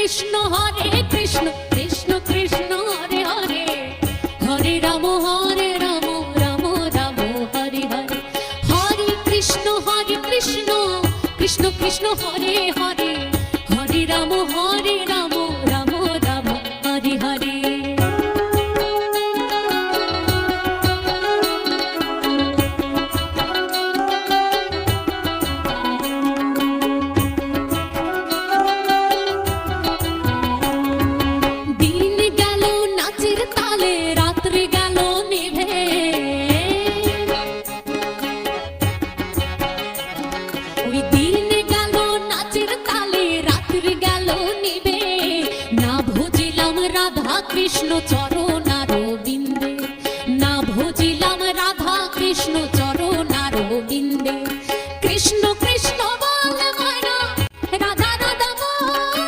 Krishna Krishna Krishna Hare Hare, Hare Ram Ram Ram Hare Hare. Hare Krishna Krishna Krishna Hare Hare, Hare Ram Ram Ram Hare Hare. Krishna Charan